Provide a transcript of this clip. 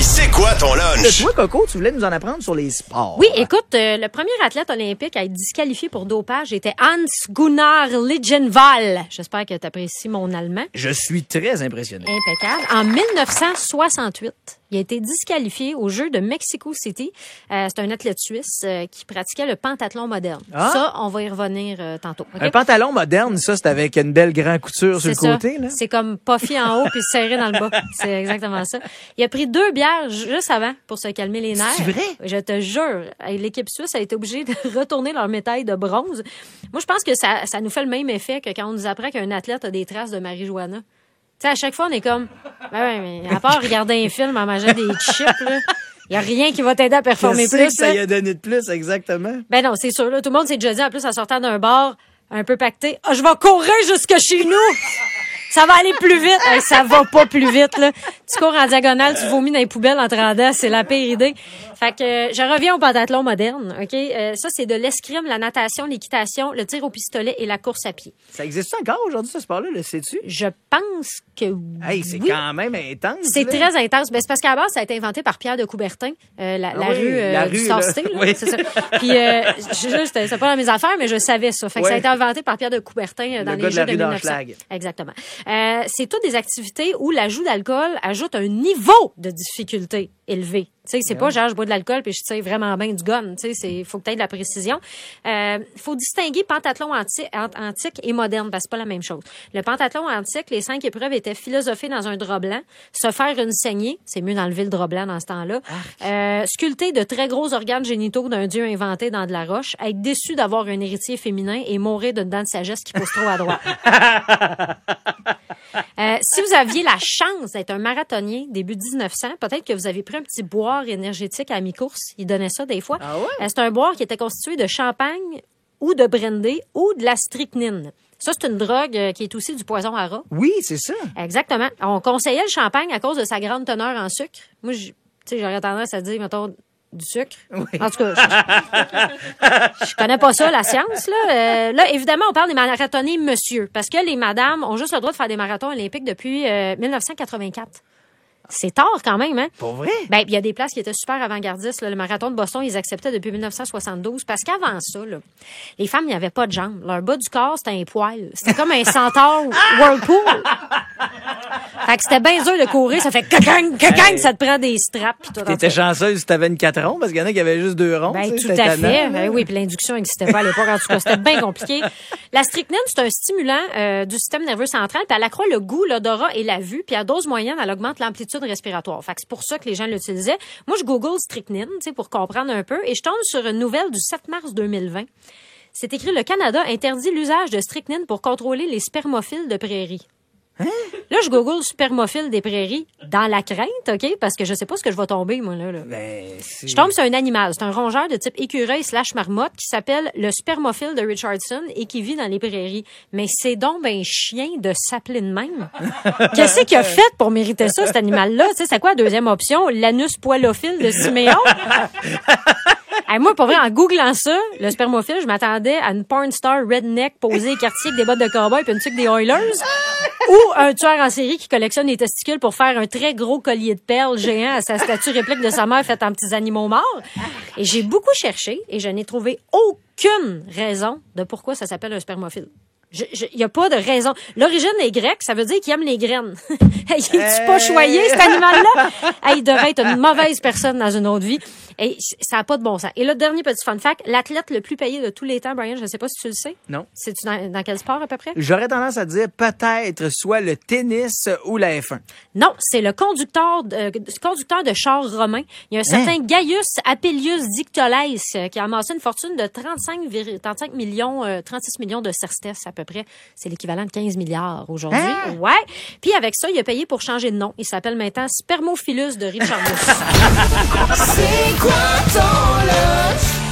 c'est quoi ton lunch? Toi, Coco, tu voulais nous en apprendre sur les sports. Oui, écoute, le premier athlète olympique à être disqualifié pour dopage était Hans-Gunnar Ligenvall. J'espère que tu apprécies mon allemand. Je suis très impressionné. Impeccable. En 1968, il a été disqualifié aux Jeux de Mexico City. C'est un athlète suisse qui pratiquait le pentathlon moderne. Ah. Ça, on va y revenir tantôt. Okay? Un pantalon moderne, ça, c'est avec une belle grande couture sur le côté. Là. C'est comme puffy en haut puis serré dans le bas. C'est exactement ça. Il a pris 2 bières juste avant pour se calmer les nerfs. C'est vrai? Je te jure. L'équipe suisse a été obligée de retourner leur médaille de bronze. Moi, je pense que ça nous fait le même effet que quand on nous apprend qu'un athlète a des traces de marijuana. Tu sais, à chaque fois, on est comme, ben ouais, mais à part regarder un film en mangeant des chips, là, il y a rien qui va t'aider à performer plus. Que ça y a donné de plus, exactement. Ben non, c'est sûr, là. Tout le monde s'est déjà dit, en plus, en sortant d'un bar un peu pacté, je vais courir jusque chez nous! Ça va aller plus vite. Ça va pas plus vite, là. Tu cours en diagonale, tu vomis dans les poubelles en te rendant, c'est la pire idée. Fait que je reviens au pentathlon moderne, OK? Ça, c'est de l'escrime, la natation, l'équitation, le tir au pistolet et la course à pied. Ça existe encore aujourd'hui, ce sport-là, le sais-tu? Je pense que Hey, c'est oui. quand même intense. C'est là. très intense. Ben, c'est parce qu'à la base, ça a été inventé par Pierre de Coubertin, la rue du Star City, là. Oui. C'est ça. Puis, c'était pas dans mes affaires, mais je savais ça. Fait que ça a été inventé par Pierre de Coubertin dans les Jeux de 1900. Exactement. C'est toutes des activités où l'ajout d'alcool ajoute un niveau de difficulté élevé. Tu sais, c'est pas genre je bois de l'alcool puis je tire vraiment bien du gun. Tu sais, faut que tu aies de la précision. Faut distinguer pentathlon antique et moderne parce que c'est pas la même chose. Le pentathlon antique, les 5 épreuves étaient philosophées dans un drap blanc, se faire une saignée, c'est mieux d'enlever le drap blanc dans ce temps-là. Sculpter de très gros organes génitaux d'un dieu inventé dans de la roche, être déçu d'avoir un héritier féminin et mourir d'une dent de sagesse qui pousse trop à droite. Si vous aviez la chance d'être un marathonien début 1900, peut-être que vous avez pris un petit boire énergétique à mi-course. Ils donnaient ça des fois. Ah ouais? C'est un boire qui était constitué de champagne ou de brandy ou de la strychnine. Ça, c'est une drogue qui est aussi du poison à rat. Oui, c'est ça. Exactement. On conseillait le champagne à cause de sa grande teneur en sucre. Moi, j'aurais tendance à dire, mettons, du sucre. Oui. En tout cas, je connais pas ça, la science, là. Là, évidemment, on parle des marathoniens monsieur, parce que les madames ont juste le droit de faire des marathons olympiques depuis 1984. C'est tard quand même, hein? Pour vrai? Ben, il y a des places qui étaient super avant-gardistes. Là. Le marathon de Boston, ils acceptaient depuis 1972. Parce qu'avant ça, là, les femmes, il n'y avait pas de jambes. Leur bas du corps, c'était un poil. C'était comme un centaure Whirlpool. Fait que c'était bien dur de courir. Ça fait cacang, ça te prend des straps. Pis tout. T'étais chanceuse si t'avais une 4 ronds, parce qu'il y en a qui avaient juste 2 ronds. Ben, tout c'était à fait. tannant, Ben, oui, puis l'induction n'existait pas à l'époque. En tout cas, c'était bien compliqué. La strychnine, c'est un stimulant du système nerveux central, puis elle accroît le goût, l'odorat et la vue, puis à dose moyenne, elle augmente l'amplitude respiratoire. Fait que c'est pour ça que les gens l'utilisaient. Moi, je google strychnine, tu sais, pour comprendre un peu, et je tombe sur une nouvelle du 7 mars 2020. C'est écrit: le Canada interdit l'usage de strychnine pour contrôler les spermophiles de prairies. Hein? Là, je google spermophile des prairies dans la crainte, OK? Parce que je sais pas ce que je vais tomber, moi, là. Ben, je tombe sur un animal. C'est un rongeur de type écureuil/marmotte qui s'appelle le spermophile de Richardson et qui vit dans les prairies. Mais c'est donc ben chien de s'appeler de même. Qu'est-ce qu'il a fait pour mériter ça, cet animal-là? Tu sais, c'est quoi la deuxième option? L'anus poilophile de Siméon? Hey, moi, pour vrai, en googlant ça, le spermophile, je m'attendais à une porn star redneck posée quartier avec des bottes de cowboy puis une tuque des Oilers, ou un tueur en série qui collectionne les testicules pour faire un très gros collier de perles géant à sa statue réplique de sa mère faite en petits animaux morts. Et j'ai beaucoup cherché et je n'ai trouvé aucune raison de pourquoi ça s'appelle un spermophile. Il y a pas de raison. L'origine est grecque, ça veut dire qu'il aime les graines. Il est pas choyé, cet animal-là? Il devrait être une mauvaise personne dans une autre vie. Et ça a pas de bon sens. Et le dernier petit fun fact, l'athlète le plus payé de tous les temps, Brian, je ne sais pas si tu le sais. Non. C'est-tu dans quel sport à peu près? J'aurais tendance à dire peut-être soit le tennis ou la F1. Non, c'est le conducteur de char romain. Il y a un certain Gaius Apelius Dictolès qui a amassé une fortune de 36 millions de sesterces à peu près. C'est l'équivalent de 15 milliards aujourd'hui. Ouais. Puis avec ça, il a payé pour changer de nom. Il s'appelle maintenant Spermophilus de Richardus. C'est quoi ton lunch?